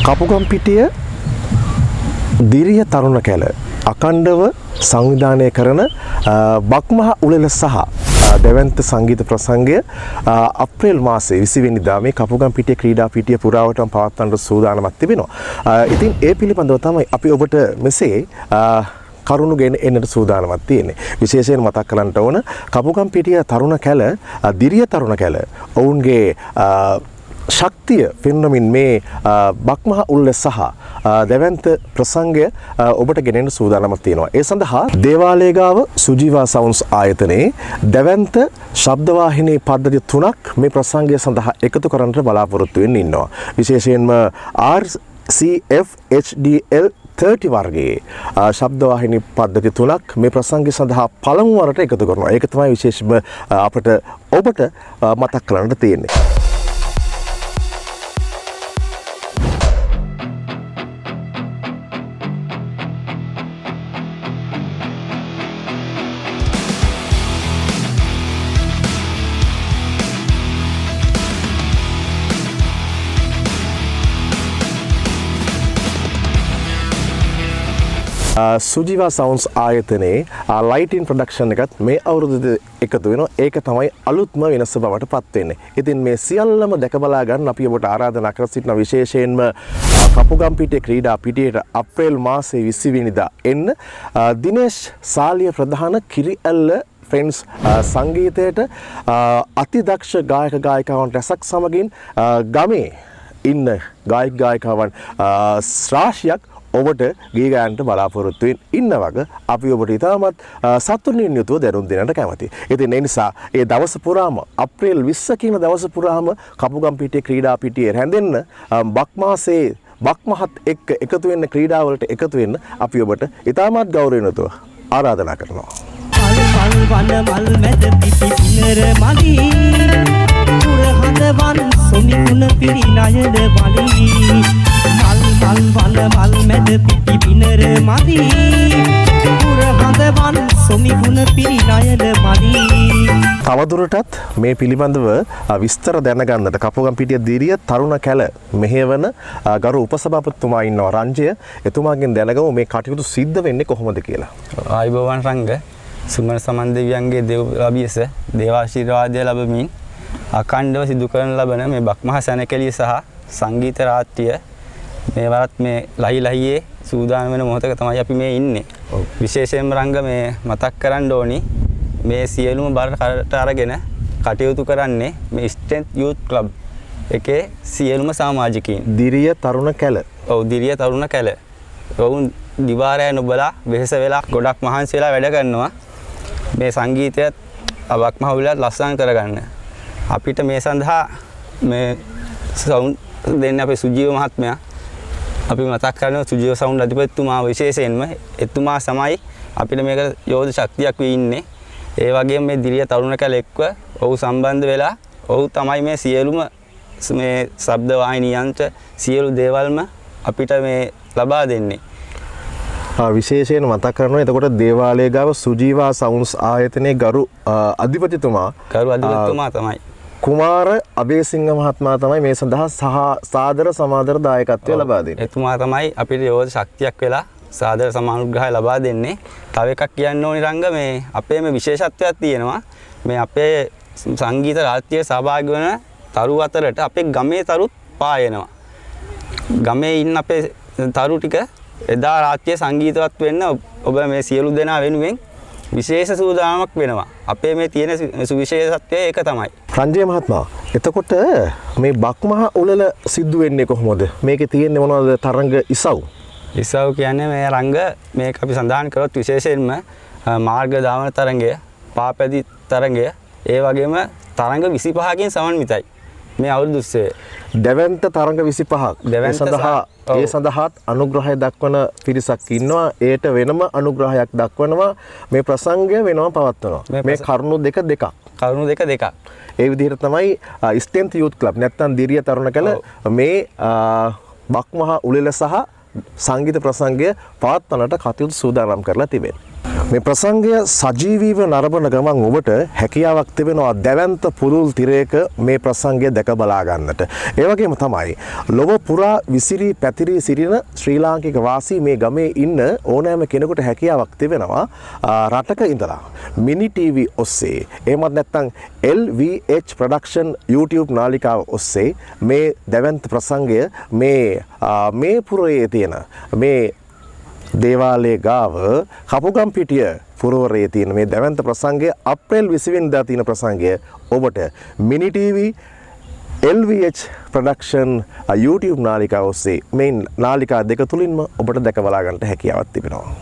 කපුගම්පිටිය දිරිය තරුණ කැල අකණ්ඩව සංවිධානය කරන බක්මහ උළෙල සහ දෙවන්ත සංගීත ප්‍රසංගය අප්‍රේල් මාසයේ 20 වෙනිදා මේ කපුගම්පිටිය ක්‍රීඩා පිටිය පුරාවටම පවත්වන්න සූදානම්ක් තිබෙනවා. ඉතින් ඒ පිළිබඳව තමයි අපි ඔබට මෙසේ කරුණු ගෙන එන්නට සූදානම්ක් තියෙන්නේ. විශේෂයෙන් මතක් කරන්නට ඕන කපුගම්පිටිය තරුණ කැල දිරිය තරුණ කැල ඔවුන්ගේ ශක්තිය පෙන්වමින් මේ බක්මහ උල්ල සහ දෙවන්ත ප්‍රසංගය ඔබට ගෙනෙන්න සූදානම්ක් තියෙනවා. ඒ සඳහා දේවාලය ගාව සුජීවා සවුන්ස් ආයතනයේ දෙවන්ත ශබ්දවාහිනී පද්ධති 3ක් මේ ප්‍රසංගය සඳහා එකතු කරන්නට බලාපොරොත්තු වෙන්න ඉන්නවා. විශේෂයෙන්ම RCF HDL 30 වර්ගයේ ශබ්දවාහිනී පද්ධති 3ක් මේ ප්‍රසංගය සඳහා පළමු වරට එකතු කරනවා. ඒක තමයි විශේෂම අපට ඔබට මතක් කරන්නට තියෙන්නේ. සුජීවා සවුන්ස් ආයතනයේ ලයිටින් ප්‍රොඩක්ෂන් එකත් මේ අවුරුද්දේ එකතු වෙනවා. ඒක තමයි අලුත්ම වෙනස බවට පත් වෙන්නේ. ඉතින් මේ සියල්ලම දැක බලා ගන්න අපි ඔබට ආරාධනා කර සිටින විශේෂයෙන්ම කපුගම්පිටිය ක්‍රීඩා පිටියට අප්‍රේල් මාසයේ 20 වෙනිදා එන්න දිනේෂ් සාලිය ප්‍රධාන කිරිඇල්ල ෆ්‍රෙන්ඩ්ස් සංගීතයට අතිදක්ෂ ගායක ගායිකාවන් රැසක් සමගින් ගමේ ඉන්න ගායක ගායිකාවන් රාශියක් ඔබට ගී ගයන්ට බලාපොරොත්තු ඉන්න වගේ අපි ඔබට ඉතාමත් සතුටින් යුතුව දැනුම් දෙන්නට කැමතියි. ඉතින් ඒ නිසා ඒ දවස පුරාම අප්‍රේල් 20 කියන දවස පුරාම කපුගම්පිටිය ක්‍රීඩා පිටියේ රැඳෙන්න බක්මාසේ බක්මහත් එක්ක එකතු වෙන්න ක්‍රීඩාවලට එකතු වෙන්න අපි ඔබට ඉතාමත් ගෞරවයෙන් යුතුව ආරාධනා කරනවා. මල් වන මල් මැද පිපි පිනර මලි පුර හදවන් සොමි ගුණ පිරි නයන බලි මල් වන මල් මැද පිපි පිනර මලි පුර හදවන් සොමි ගුණ පිරි නයන බලි. තවදුරටත් මේ පිළිබඳව විස්තර දැනගන්නට කපුගම්පිටිය දිරිය තරුණ කැල මෙහෙවන ගරු උපසභාපතිතුමා ඉන්නවා රංජය. එතුමාගෙන් දැනගමු මේ කටයුතු සිද්ධ වෙන්නේ කොහොමද කියලා. ආයුබෝවන් රංග සුමන සමන් දෙවියන්ගේ දේව අභියස දේවාශිර්වාදය ලැබමින් අඛණ්ඩව සිදු කරන ලබන මේ බක්මහ සැනකෙළිය සහ සංගීත රාත්‍රිය මේවත් මේ ලහියේ සූදානම් වෙන මොහොතක තමයි අපි මේ ඉන්නේ. විශේෂයෙන්ම රංග මේ මතක් කරන්න ඕනි මේ සියලුම බර කරට අරගෙන කටයුතු කරන්නේ මේ ස්ට්‍රෙන්ත් යූත් ක්ලබ් එකේ සියලුම සමාජිකයින්. දිරිය තරුණ කැල. ඔව් දිරිය තරුණ කැල. ඔවුන් දිවාරය නොබලා වෙහෙස වෙලා ගොඩක් මහන්සි වෙලා වැඩ කරනවා. මේ සංගීතයත් බක්මහ උළෙලත් ලස්සන කරගන්න. අපිට මේ සඳහා මේ සවුන්ඩ් දෙන්න අපේ සුජීව මහත්මයා අපි මතක් කරනවා සුජීව සවුන්ඩ් අධිපතිතුමා විශේෂයෙන්ම එතුමා සමයි අපිට මේක යෝධ ශක්තියක් වෙ ඉන්නේ. ඒ වගේම මේ දිරිය තරුණ කැල එක්ව ඔහු සම්බන්ධ වෙලා ඔහු තමයි මේ සියලුම මේ ශබ්ද වාහිනී යන්ත්‍ර සියලු දේවල්ම අපිට මේ ලබා දෙන්නේ. විශේෂයෙන් මතක් කරනවා එතකොට දේවාලය ගාව සුජීවා සවුන්ස් ආයතනයේ ගරු අධිපතිතුමා තමයි කුමාර අබේසිංහ මහත්මයා තමයි මේ සඳහා සාදර සමාදර දායකත්වය ලබා දෙන්නේ. එතුමා තමයි අපිට යෝධ ශක්තියක් වෙලා සාදර සමානුග්‍රහය ලබා දෙන්නේ. තව එකක් කියන්න ඕනි රංග මේ අපේ මේ විශේෂත්වයක් තියෙනවා. මේ අපේ සංගීත රාත්‍රියේ සහභාගී වන තරු අතරට අපේ ගමේ තරුත් පායනවා. ගමේ ඉන්න අපේ තරු ටික එදා රාත්‍රියේ සංගීතවත් වෙන්න ඔබ මේ සියලු දෙනා වෙනුවෙන් විශේෂ සූදානමක් වෙනවා. අපේ මේ තියෙන සුවිශේෂත්වය ඒක තමයි. රංජය මහත්මයා එතකොට මේ බක්මහ උළෙල සිද්ධ වෙන්නේ කොහොමද? මේකේ තියෙන්නේ මොනවද තරංග ඉසව්? ඉසව් කියන්නේ මේ රංග මේක අපි සඳහන් කරොත් විශේෂයෙන්ම මාර්ග දාවන තරංගය, පාපැදි තරංගය, ඒ වගේම තරංග 25කින් සමන්විතයි. මේ අවුරුදු උත්සවය. දෙවන්ත තරංග 25ක්. ඒ සඳහාත් අනුග්‍රහය දක්වන පිරිසක් ඉන්නවා. ඒට වෙනම අනුග්‍රහයක් දක්වනවා. මේ ප්‍රසංගය වෙනම පවත්වනවා. මේ කරුණු දෙක. ඒ විදිහට තමයි ස්ට්‍රෙන්ත් යූත් ක්ලබ් නැත්නම් දිරිය තරුණ කැල මේ බක්මහ උළෙල සහ සංගීත ප්‍රසංගය පවත්වන්නට කටයුතු සූදානම් කරලා තිබෙනවා. මේ ප්‍රසංගය සජීවීව නරඹන ගමන් ඔබට හැකියාවක් තිබෙනවා දැවැන්ත පුරුල් තිරයක මේ ප්‍රසංගය දැක බලා ගන්නට. ඒ වගේම තමයි ලොව පුරා විසිරී පැතිරී සිටින ශ්‍රී ලාංකික වාසී මේ ගමේ ඉන්න ඕනෑම කෙනෙකුට හැකියාවක් තිබෙනවා රටක ඉඳලා මිනි TV ඔස්සේ එහෙමත් නැත්නම් LVH production YouTube නාලිකාව ඔස්සේ මේ දැවැන්ත ප්‍රසංගය මේ පුරයේ තියෙන මේ දේවාලයේ ගාව කපුගම්පිටිය පුරවරයේ තියෙන මේ දැවැන්ත ප්‍රසංගය අප්‍රේල් 20 වෙනිදා තියෙන ප්‍රසංගය ඔබට මිනි TV LVH production YouTube නාලිකාව ඔස්සේ මේ නාලිකා දෙක තුලින්ම ඔබට දැක බලා ගන්නට හැකියාවක් තිබෙනවා.